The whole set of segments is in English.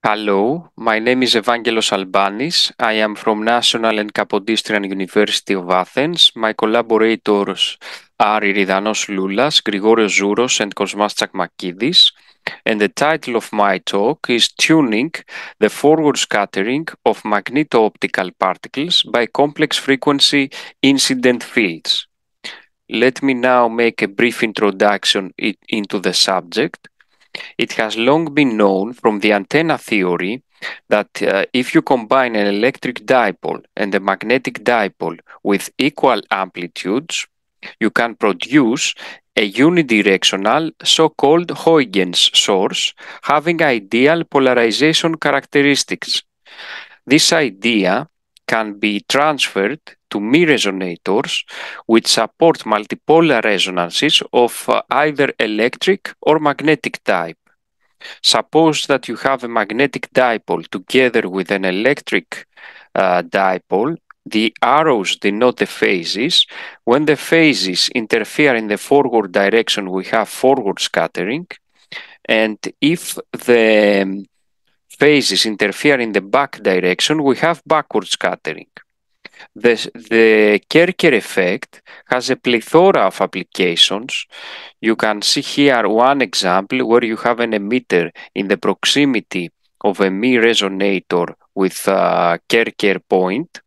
Hello, my name is Evangelos Albanis. I am from National and Kapodistrian University of Athens. My collaborators are Iridanos Loulas, Grigorios Zouros, and Kosmas Tsakmakidis. And the title of my talk is Tuning the Forward Scattering of Magneto-Optical Particles by Complex Frequency Incident Fields. Let me now make a brief introduction into the subject. It has long been known from the antenna theory that if you combine an electric dipole and a magnetic dipole with equal amplitudes, you can produce a unidirectional so-called Huygens source having ideal polarization characteristics. This idea can be transferred to Mie resonators, which support multipolar resonances of either electric or magnetic type. Suppose that you have a magnetic dipole together with an electric dipole. The arrows denote the phases. When the phases interfere in the forward direction, we have forward scattering. And if the phases interfere in the back direction, we have backward scattering. The Kerker effect has a plethora of applications. You can see here one example where you have an emitter in the proximity of a Mie resonator with a Kerker point,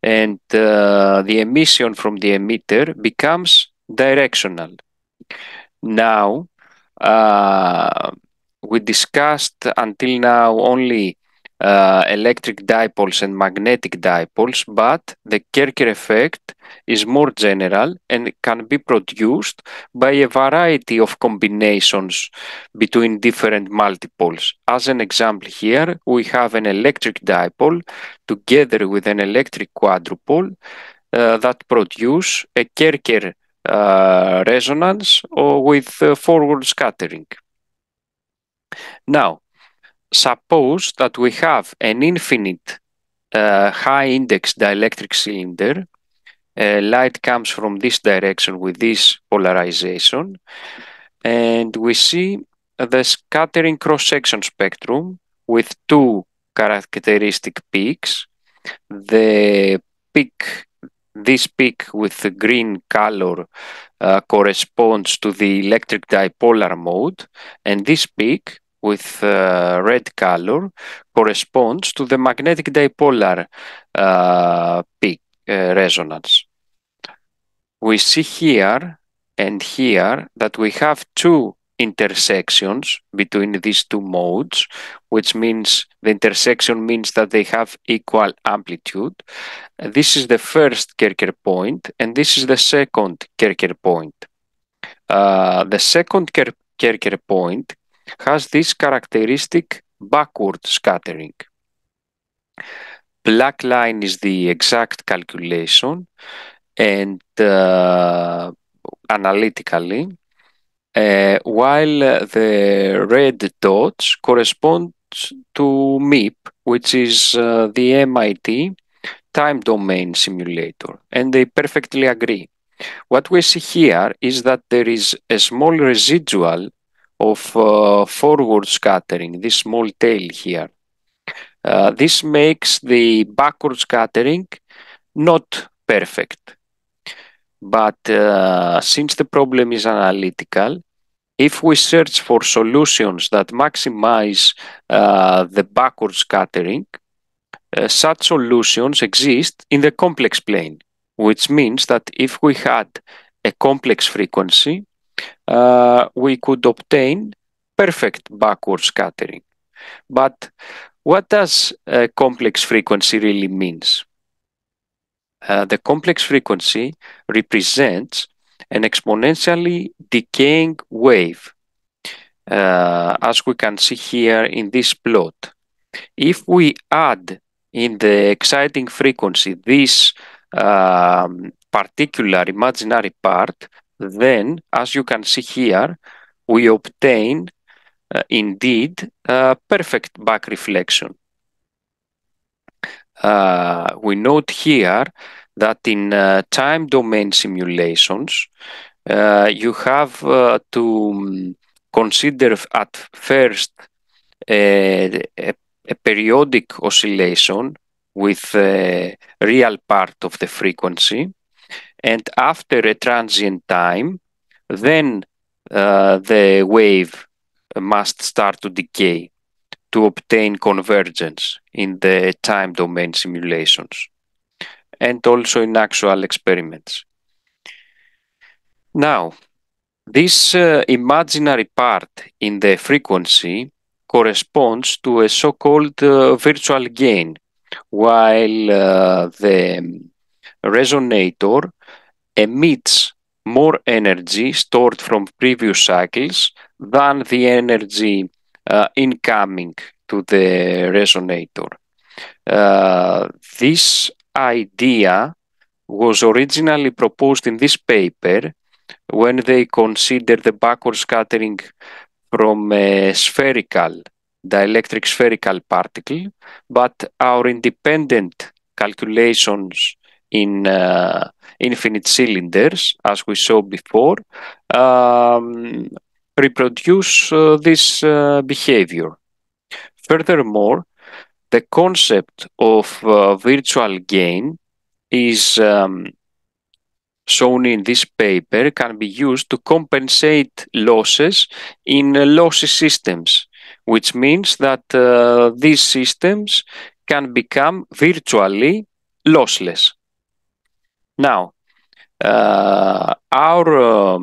and the emission from the emitter becomes directional. Now, we discussed until now only electric dipoles and magnetic dipoles, but the Kerker effect is more general and can be produced by a variety of combinations between different multipoles. As an example here, we have an electric dipole together with an electric quadrupole that produce a Kerker resonance or with forward scattering. Now, suppose that we have an infinite high index dielectric cylinder. Light comes from this direction with this polarization, and we see the scattering cross-section spectrum with two characteristic peaks. The peak, this peak with the green color corresponds to the electric dipolar mode, and this peak with red color corresponds to the magnetic dipolar peak resonance. We see here and here that we have two intersections between these two modes, which means the intersection means that they have equal amplitude. This is the first Kerker point, and this is the second Kerker point. The second Kerker point has this characteristic backward scattering. Black line is the exact calculation, and analytically, while the red dots correspond to MIP, which is the MIT time domain simulator, and they perfectly agree. What we see here is that there is a small residual of forward scattering, this small tail here. This makes the backward scattering not perfect. But since the problem is analytical, if we search for solutions that maximize the backward scattering, such solutions exist in the complex plane, which means that if we had a complex frequency, we could obtain perfect backward scattering. But what does a complex frequency really means? The complex frequency represents an exponentially decaying wave, as we can see here in this plot. If we add in the exciting frequency this particular imaginary part, then, as you can see here, we obtain indeed perfect back reflection. We note here that in time domain simulations, you have to consider at first a a periodic oscillation with a real part of the frequency, and after a transient time, then the wave must start to decay to obtain convergence in the time domain simulations and also in actual experiments. Now, this imaginary part in the frequency corresponds to a so-called virtual gain, while the resonator emits more energy stored from previous cycles than the energy incoming to the resonator. This idea was originally proposed in this paper when they considered the backward scattering from a dielectric spherical particle, but our independent calculations in infinite cylinders, as we saw before, reproduce this behavior. Furthermore, the concept of virtual gain is shown in this paper can be used to compensate losses in lossy systems, which means that these systems can become virtually lossless. Now, our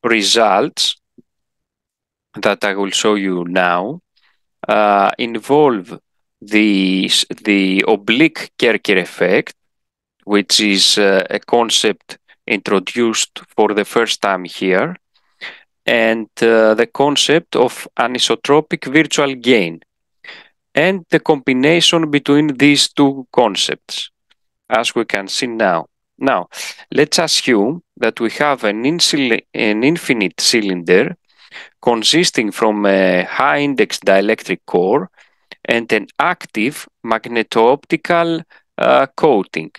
results that I will show you now involve the oblique Kerker effect, which is a concept introduced for the first time here, and the concept of anisotropic virtual gain, and the combination between these two concepts, as we can see now. Now, let's assume that we have an infinite cylinder consisting from a high-index dielectric core and an active magneto-optical coating.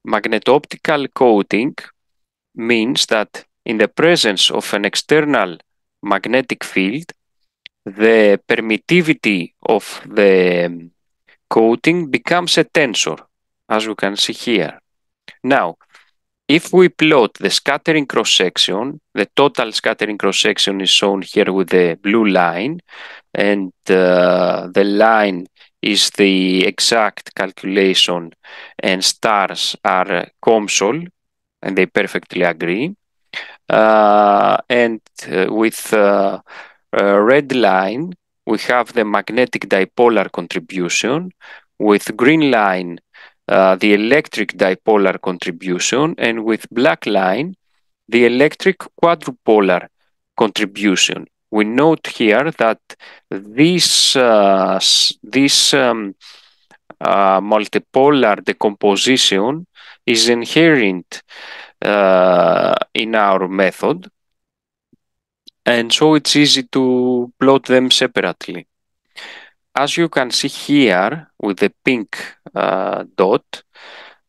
Magneto-optical coating means that in the presence of an external magnetic field, the permittivity of the coating becomes a tensor, as you can see here. Now, if we plot the scattering cross-section, the total scattering cross-section is shown here with the blue line, and the line is the exact calculation, and stars are COMSOL, and they perfectly agree. And with a red line, we have the magnetic dipolar contribution, with green line the electric dipolar contribution, and with black line the electric quadrupolar contribution. We note here that this multipolar decomposition is inherent in our method, and so it's easy to plot them separately. As you can see here with the pink dot,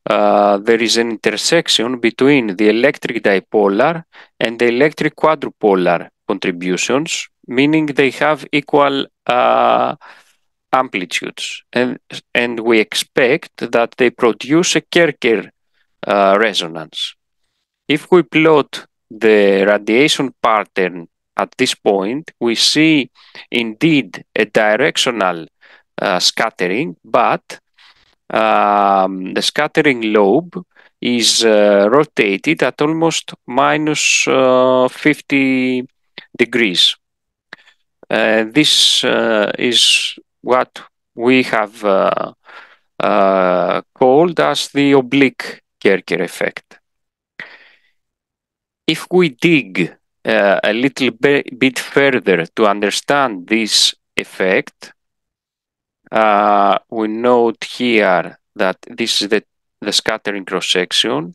there is an intersection between the electric dipolar and the electric quadrupolar contributions, meaning they have equal amplitudes, and we expect that they produce a Kerker resonance. If we plot the radiation pattern at this point, we see indeed a directional scattering, but the scattering lobe is rotated at almost minus 50 degrees. This is what we have called as the oblique Kerker effect. If we dig a little bit further to understand this effect, we note here that this is the scattering cross-section.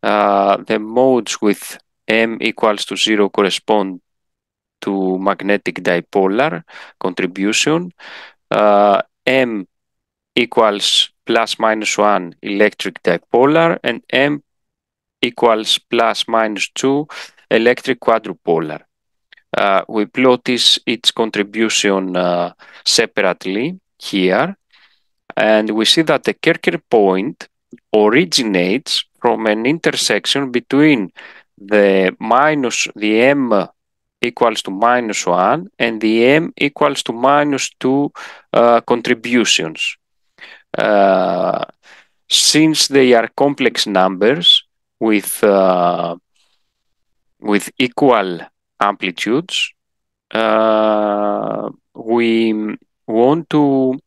The modes with m equals to 0 correspond to magnetic dipolar contribution. M equals plus minus 1 electric dipolar, and m equals plus minus 2 electric quadrupolar. We plot its contribution separately here, and we see that the Kerker point originates from an intersection between the m equals to -1 and the m equals to -2 contributions. Since they are complex numbers with equal amplitudes, we want to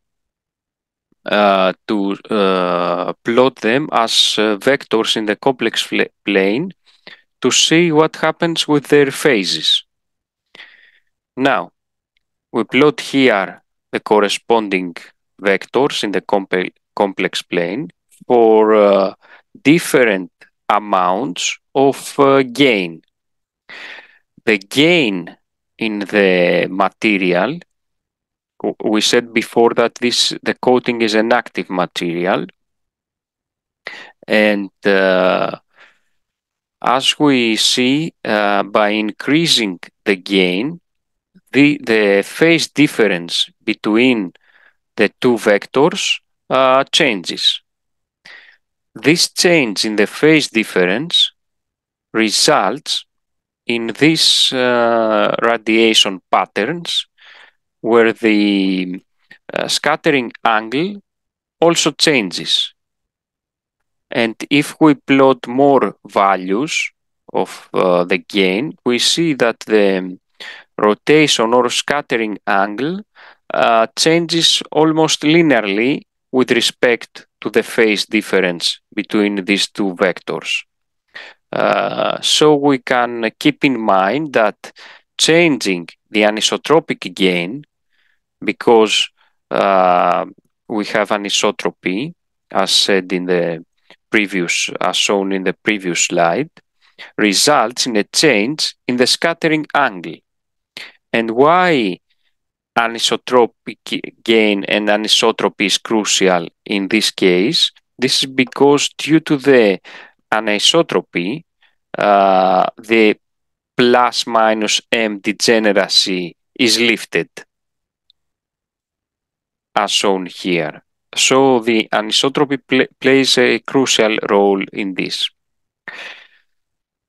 plot them as vectors in the complex plane to see what happens with their phases. Now, we plot here the corresponding vectors in the complex plane for different amounts of gain. The gain in the material, we said before that the coating is an active material, and as we see, by increasing the gain, the phase difference between the two vectors changes. This change in the phase difference results in these radiation patterns where the scattering angle also changes. And if we plot more values of the gain, we see that the rotation or scattering angle changes almost linearly with respect to the phase difference between these two vectors. So we can keep in mind that changing the anisotropic gain, because we have anisotropy, as said in the previous, as shown in the previous slide, results in a change in the scattering angle. And why anisotropic gain and anisotropy is crucial in this case? This is because due to the anisotropy, the plus minus m degeneracy is lifted, as shown here. So the anisotropy plays a crucial role in this.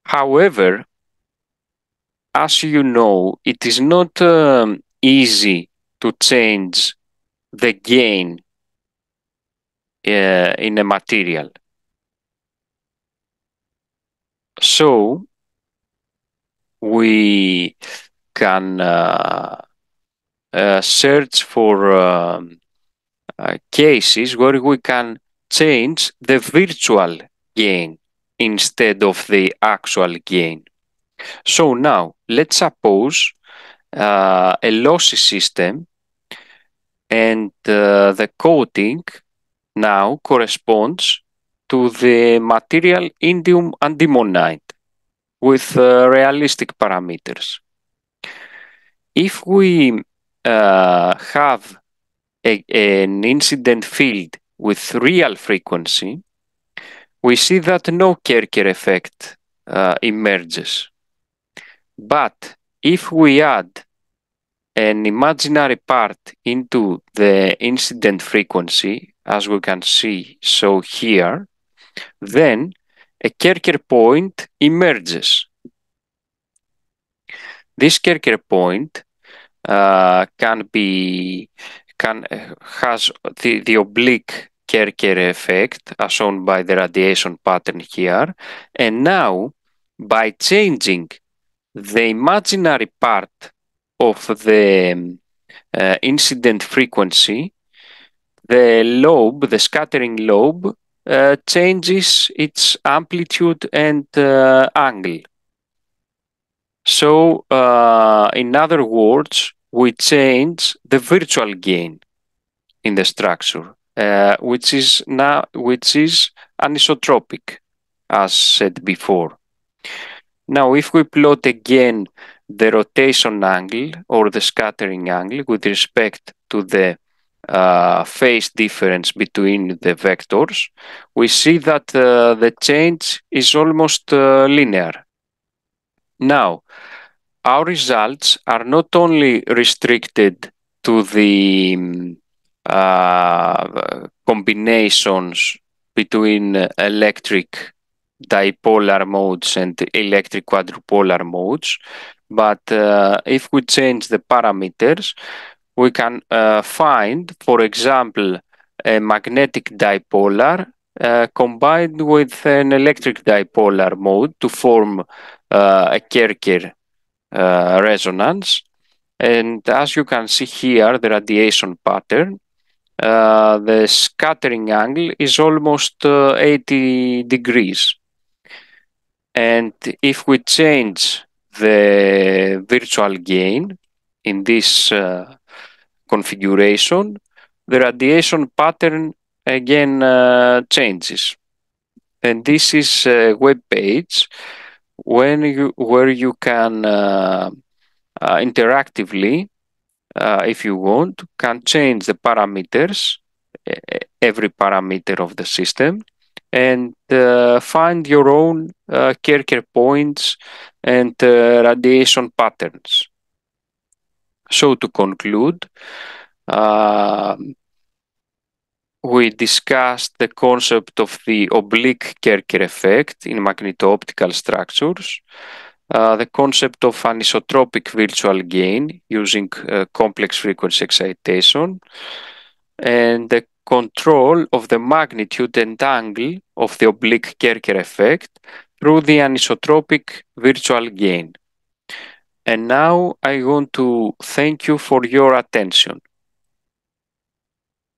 However, as you know, it is not easy to change the gain in a material. So we can search for cases where we can change the virtual gain instead of the actual gain. So now let's suppose a lossy system, and the coating now corresponds to the material indium antimonide with realistic parameters. If we have an incident field with real frequency, we see that no Kerker effect emerges. But if we add an imaginary part into the incident frequency, as we can see so here, then a Kerker point emerges. This Kerker point has the oblique Kerker effect, as shown by the radiation pattern here, and now by changing the imaginary part of the incident frequency, the scattering lobe, changes its amplitude and angle. So, in other words, we change the virtual gain in the structure, which is anisotropic, as said before. Now, if we plot again the rotation angle or the scattering angle with respect to the phase difference between the vectors, we see that the change is almost linear. Now, our results are not only restricted to the combinations between electric dipolar modes and electric quadrupolar modes, but if we change the parameters, we can find, for example, a magnetic dipolar combined with an electric dipolar mode to form a Kerker resonance. And as you can see here, the radiation pattern, the scattering angle is almost 80 degrees. And if we change the virtual gain in this configuration, the radiation pattern again changes. And this is a web page where you can interactively, if you want, can change the parameters, every parameter of the system, and find your own Kerker points and radiation patterns. So to conclude, we discussed the concept of the oblique Kerker effect in magneto-optical structures, the concept of anisotropic virtual gain using complex frequency excitation, and the control of the magnitude and angle of the oblique Kerker effect through the anisotropic virtual gain. And now I want to thank you for your attention.